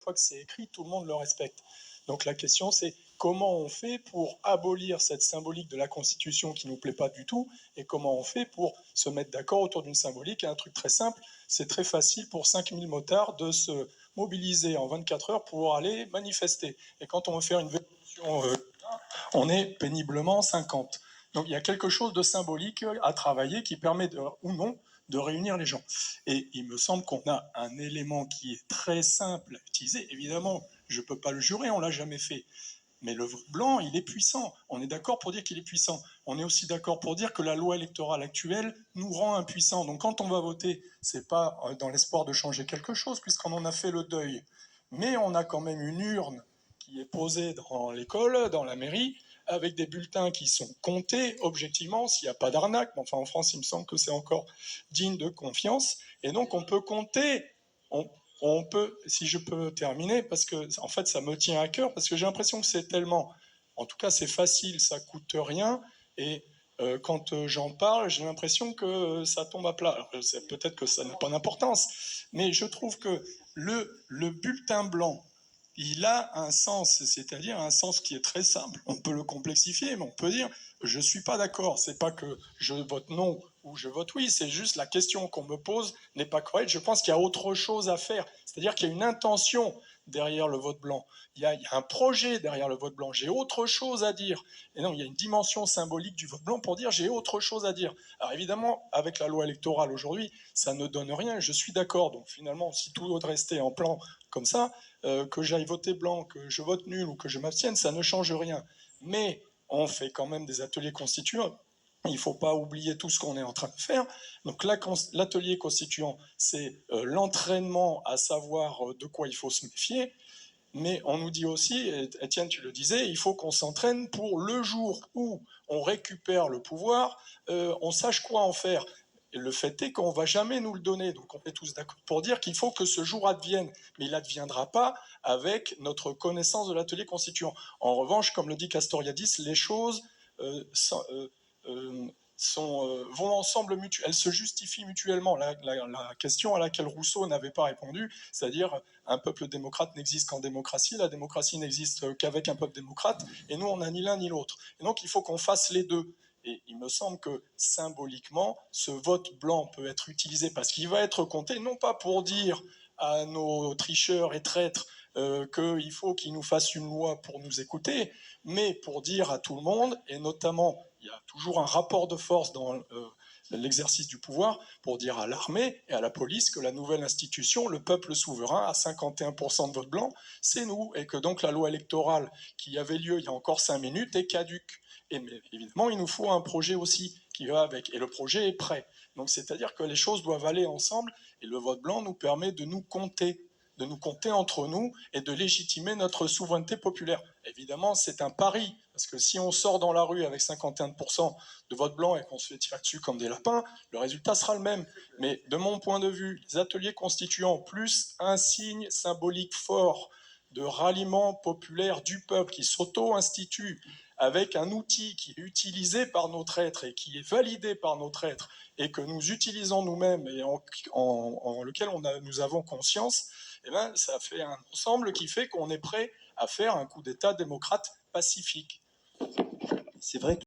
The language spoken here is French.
fois que c'est écrit, tout le monde le respecte. Donc la question, c'est comment on fait pour abolir cette symbolique de la Constitution qui ne nous plaît pas du tout, et comment on fait pour se mettre d'accord autour d'une symbolique. Et un truc très simple, c'est très facile pour 5000 motards de se mobiliser en 24 heures pour aller manifester. Et quand on veut faire une révolution, on est péniblement 50. Donc il y a quelque chose de symbolique à travailler qui permet ou non de réunir les gens. Et il me semble qu'on a un élément qui est très simple à utiliser. Évidemment, je ne peux pas le jurer, on ne l'a jamais fait. Mais le vote blanc, il est puissant. On est d'accord pour dire qu'il est puissant. On est aussi d'accord pour dire que la loi électorale actuelle nous rend impuissants. Donc quand on va voter, ce n'est pas dans l'espoir de changer quelque chose, puisqu'on en a fait le deuil. Mais on a quand même une urne qui est posée dans l'école, dans la mairie, avec des bulletins qui sont comptés objectivement, s'il n'y a pas d'arnaque. Enfin, en France, il me semble que c'est encore digne de confiance. Et donc, on peut compter. On peut, si je peux terminer, parce que en fait, ça me tient à cœur, parce que j'ai l'impression que c'est tellement, en tout cas, c'est facile, ça coûte rien, et quand j'en parle, j'ai l'impression que ça tombe à plat. Alors, peut-être que ça n'a pas d'importance, mais je trouve que le bulletin blanc, il a un sens, c'est-à-dire un sens qui est très simple. On peut le complexifier, mais on peut dire je ne suis pas d'accord. C'est pas que je vote non ou je vote oui, c'est juste la question qu'on me pose n'est pas correcte. Je pense qu'il y a autre chose à faire, c'est-à-dire qu'il y a une intention derrière le vote blanc. Il y a un projet derrière le vote blanc. J'ai autre chose à dire. Et non, il y a une dimension symbolique du vote blanc pour dire j'ai autre chose à dire. Alors évidemment, avec la loi électorale aujourd'hui, ça ne donne rien. Je suis d'accord. Donc finalement, si tout doit rester en plan comme ça, que j'aille voter blanc, que je vote nul ou que je m'abstienne, ça ne change rien. Mais on fait quand même des ateliers constituants. Il ne faut pas oublier tout ce qu'on est en train de faire. Donc l'atelier constituant, c'est l'entraînement à savoir de quoi il faut se méfier. Mais on nous dit aussi, et Étienne, tu le disais, il faut qu'on s'entraîne pour le jour où on récupère le pouvoir, on sache quoi en faire. Et le fait est qu'on ne va jamais nous le donner. Donc on est tous d'accord pour dire qu'il faut que ce jour advienne. Mais il n'adviendra pas avec notre connaissance de l'atelier constituant. En revanche, comme le dit Castoriadis, les choses vont ensemble, elles se justifient mutuellement. La question à laquelle Rousseau n'avait pas répondu, c'est-à-dire un peuple démocrate n'existe qu'en démocratie, la démocratie n'existe qu'avec un peuple démocrate, et nous on n'a ni l'un ni l'autre. Et donc il faut qu'on fasse les deux. Et il me semble que symboliquement, ce vote blanc peut être utilisé parce qu'il va être compté, non pas pour dire à nos tricheurs et traîtres qu'il faut qu'ils nous fassent une loi pour nous écouter, mais pour dire à tout le monde, et notamment, il y a toujours un rapport de force dans l'exercice du pouvoir, pour dire à l'armée et à la police que la nouvelle institution, le peuple souverain, à 51% de vote blanc, c'est nous, et que donc la loi électorale qui avait lieu il y a encore 5 minutes est caduque. Et mais évidemment, il nous faut un projet aussi qui va avec, et le projet est prêt. Donc c'est-à-dire que les choses doivent aller ensemble, et le vote blanc nous permet de nous compter entre nous et de légitimer notre souveraineté populaire. Évidemment, c'est un pari, parce que si on sort dans la rue avec 51% de vote blanc et qu'on se fait tirer dessus comme des lapins, le résultat sera le même. Mais de mon point de vue, les ateliers constituants, plus un signe symbolique fort de ralliement populaire du peuple qui s'auto-institue avec un outil qui est utilisé par notre être et qui est validé par notre être et que nous utilisons nous-mêmes et en lequel nous avons conscience, eh ben, ça fait un ensemble qui fait qu'on est prêt à faire un coup d'État démocrate pacifique. C'est vrai que